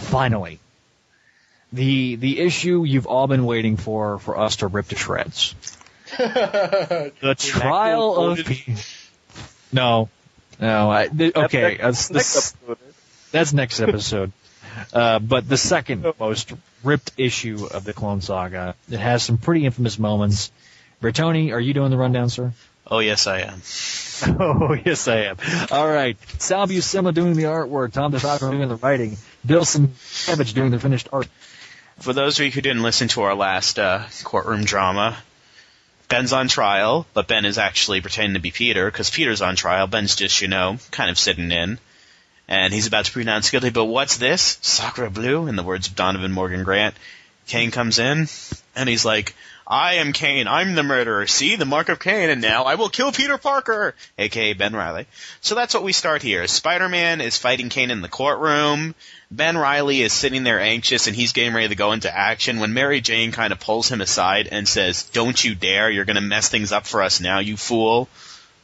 finally, the issue you've all been waiting for us to rip to shreds. The trial of No. Okay, that's next episode. But the second most ripped issue of the Clone Saga, it has some pretty infamous moments. Bertoni, are you doing the rundown, sir? Oh, yes, I am. Oh, yes, I am. All right. Sal Buscema doing the artwork, Tom DeFalco doing the writing, Bill Savage doing the finished art. For those of you who didn't listen to our last courtroom drama, Ben's on trial, but Ben is actually pretending to be Peter, because Peter's on trial. Ben's just, kind of sitting in. And he's about to be pronounced guilty, but what's this? Sacre bleu, in the words of Donovan Morgan Grant. Kane comes in, and he's like, I am Kane, I'm the murderer, see, the mark of Kane, and now I will kill Peter Parker, a.k.a. Ben Reilly. So that's what we start here. Spider-Man is fighting Kane in the courtroom. Ben Reilly is sitting there anxious, and he's getting ready to go into action when Mary Jane kind of pulls him aside and says, don't you dare, you're going to mess things up for us now, you fool.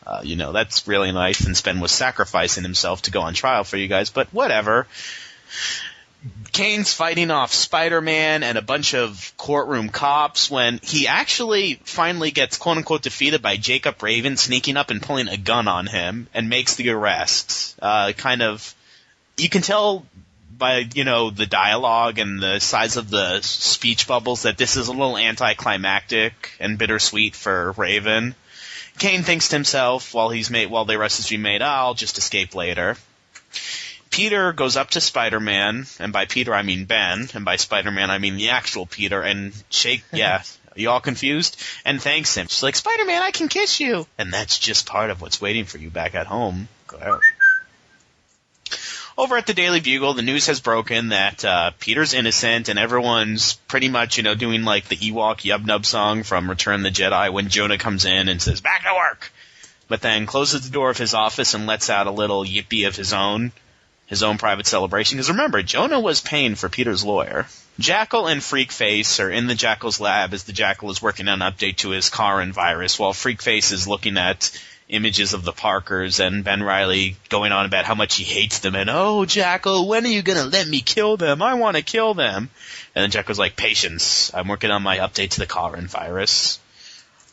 That's really nice, and Ben was sacrificing himself to go on trial for you guys, but whatever. Kane's fighting off Spider-Man and a bunch of courtroom cops when he actually finally gets quote-unquote defeated by Jacob Raven sneaking up and pulling a gun on him and makes the arrest. You can tell by, the dialogue and the size of the speech bubbles that this is a little anticlimactic and bittersweet for Raven. Kane thinks to himself while the arrest is being made, I'll just escape later. Peter goes up to Spider-Man, and by Peter I mean Ben, and by Spider-Man I mean the actual Peter, and you all confused? And thanks him. She's like, Spider-Man, I can kiss you! And that's just part of what's waiting for you back at home. Over at the Daily Bugle, the news has broken that Peter's innocent, and everyone's pretty much, doing like the Ewok Yub-Nub song from Return of the Jedi when Jonah comes in and says, back to work! But then closes the door of his office and lets out a little yippee of his own private celebration. Because remember, Jonah was paying for Peter's lawyer. Jackal and Freakface are in the Jackal's lab as the Jackal is working on an update to his Karin virus, while Freakface is looking at images of the Parkers and Ben Reilly going on about how much he hates them and, oh, Jackal, when are you going to let me kill them? I want to kill them. And then Jackal's like, patience, I'm working on my update to the Karin virus.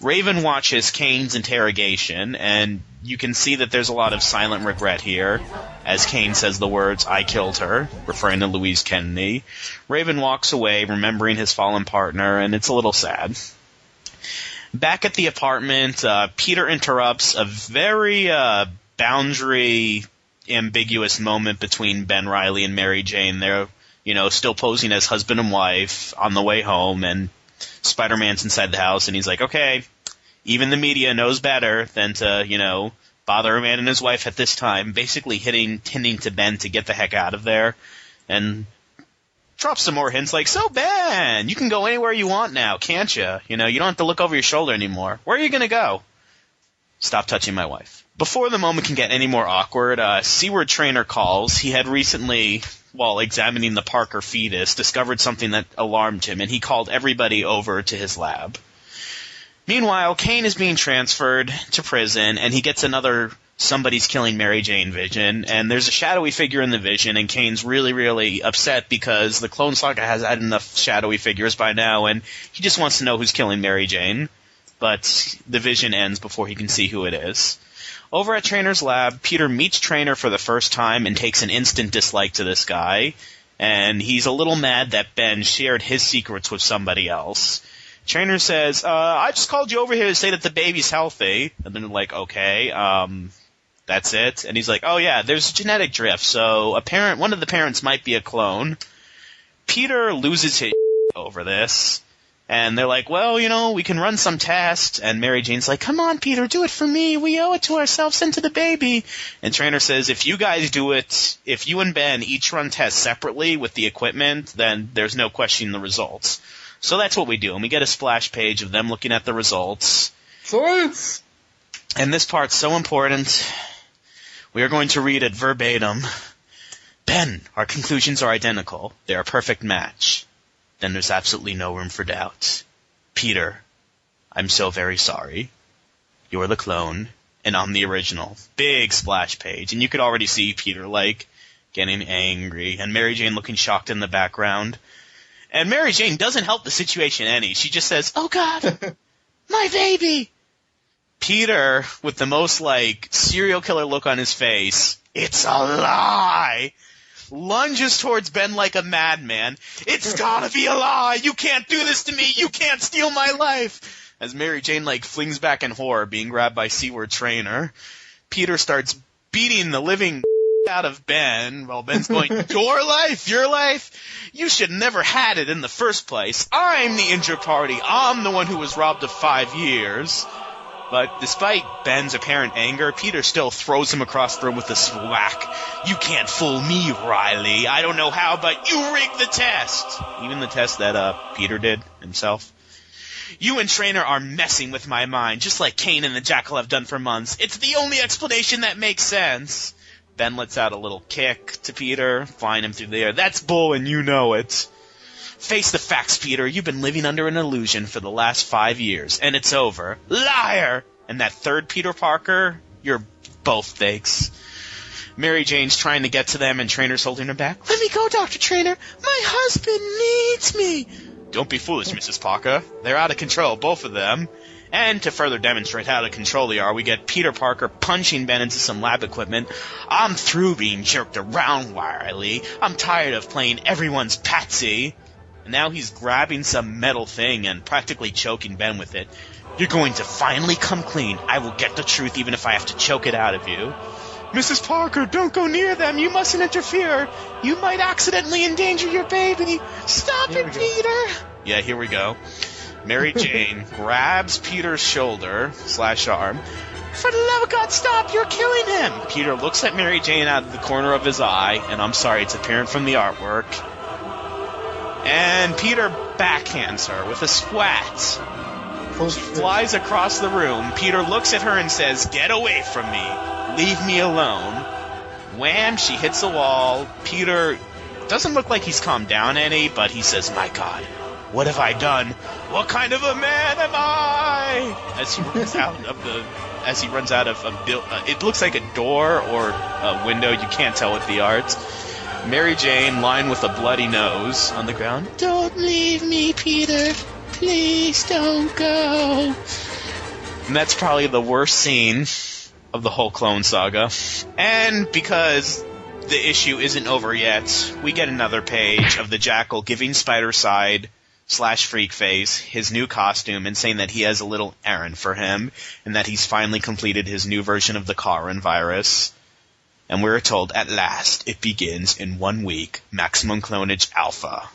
Raven watches Kane's interrogation, and you can see that there's a lot of silent regret here, as Kane says the words, I killed her, referring to Louise Kennedy. Raven walks away, remembering his fallen partner, and it's a little sad. Back at the apartment, Peter interrupts a very boundary ambiguous moment between Ben Reilly and Mary Jane. They're, still posing as husband and wife on the way home, and Spider-Man's inside the house, and he's like, okay, even the media knows better than to, bother a man and his wife at this time, basically hinting to Ben to get the heck out of there, and drops some more hints like, so Ben, you can go anywhere you want now, can't you? You don't have to look over your shoulder anymore. Where are you going to go? Stop touching my wife. Before the moment can get any more awkward, Seaward Trainer calls. He had recently, while examining the Parker fetus, discovered something that alarmed him, and he called everybody over to his lab. Meanwhile, Kane is being transferred to prison, and he gets another somebody's killing Mary Jane vision, and there's a shadowy figure in the vision, and Kane's really, really upset because the Clone Saga has had enough shadowy figures by now, and he just wants to know who's killing Mary Jane, but the vision ends before he can see who it is. Over at Trainer's lab, Peter meets Trainer for the first time and takes an instant dislike to this guy, and he's a little mad that Ben shared his secrets with somebody else. Trainer says, I just called you over here to say that the baby's healthy. And then they're like, okay, that's it. And he's like, oh yeah, there's genetic drift, so one of the parents might be a clone. Peter loses his over this. And they're like, well, we can run some tests. And Mary Jane's like, come on, Peter, do it for me. We owe it to ourselves and to the baby. And Trainer says, if you guys do it, if you and Ben each run tests separately with the equipment, then there's no questioning the results. So that's what we do, and we get a splash page of them looking at the results. Science! And this part's so important, we are going to read it verbatim. Ben, our conclusions are identical. They're a perfect match. Then there's absolutely no room for doubt. Peter, I'm so very sorry. You're the clone, and I'm the original. Big splash page, and you could already see Peter, getting angry, and Mary Jane looking shocked in the background. And Mary Jane doesn't help the situation any. She just says, "Oh God, my baby!" Peter, with the most, serial killer look on his face, "It's a lie!" lunges towards Ben like a madman. "It's gotta be a lie! You can't do this to me! You can't steal my life!" As Mary Jane, flings back in horror, being grabbed by Seaward Trainer, Peter starts beating the living out of Ben, while Ben's going, "Your life, your life? You should never had it in the first place. I'm the injured party. I'm the one who was robbed of 5 years." But despite Ben's apparent anger, Peter still throws him across the room with a thwack. "You can't fool me, Riley. I don't know how, but you rigged the test." Even the test that Peter did himself. "You and Trainer are messing with my mind, just like Kane and the Jackal have done for months. It's the only explanation that makes sense." Ben lets out a little kick to Peter, flying him through the air. "That's bull, and you know it. Face the facts, Peter. You've been living under an illusion for the last 5 years, and it's over. Liar! And that third Peter Parker, you're both fakes." Mary Jane's trying to get to them, and Trainer's holding her back. "Let me go, Dr. Trainer. My husband needs me." "Don't be foolish, Mrs. Parker. They're out of control, both of them." And to further demonstrate how out of control they are, we get Peter Parker punching Ben into some lab equipment. "I'm through being jerked around, Riley. I'm tired of playing everyone's patsy." And now he's grabbing some metal thing and practically choking Ben with it. "You're going to finally come clean. I will get the truth even if I have to choke it out of you." "Mrs. Parker, don't go near them. You mustn't interfere. You might accidentally endanger your baby. Stop it, Peter." Yeah, here we go. Mary Jane grabs Peter's shoulder/arm. "For the love of God, stop! You're killing him!" Peter looks at Mary Jane out of the corner of his eye, and I'm sorry, it's apparent from the artwork. And Peter backhands her with a squat. She flies across the room. Peter looks at her and says, "Get away from me. Leave me alone." Wham! She hits the wall. Peter doesn't look like he's calmed down any, but he says, "My God, what have I done? What kind of a man am I?" As he runs out of a it looks like a door or a window. You can't tell with the art. Mary Jane, lying with a bloody nose on the ground. "Don't leave me, Peter. Please don't go." And that's probably the worst scene of the whole Clone Saga. And because the issue isn't over yet, we get another page of the Jackal giving Spider-Side/Freakface his new costume and saying that he has a little errand for him and that he's finally completed his new version of the Karin virus. And we're told, at last, it begins in 1 week, Maximum Clonage Alpha.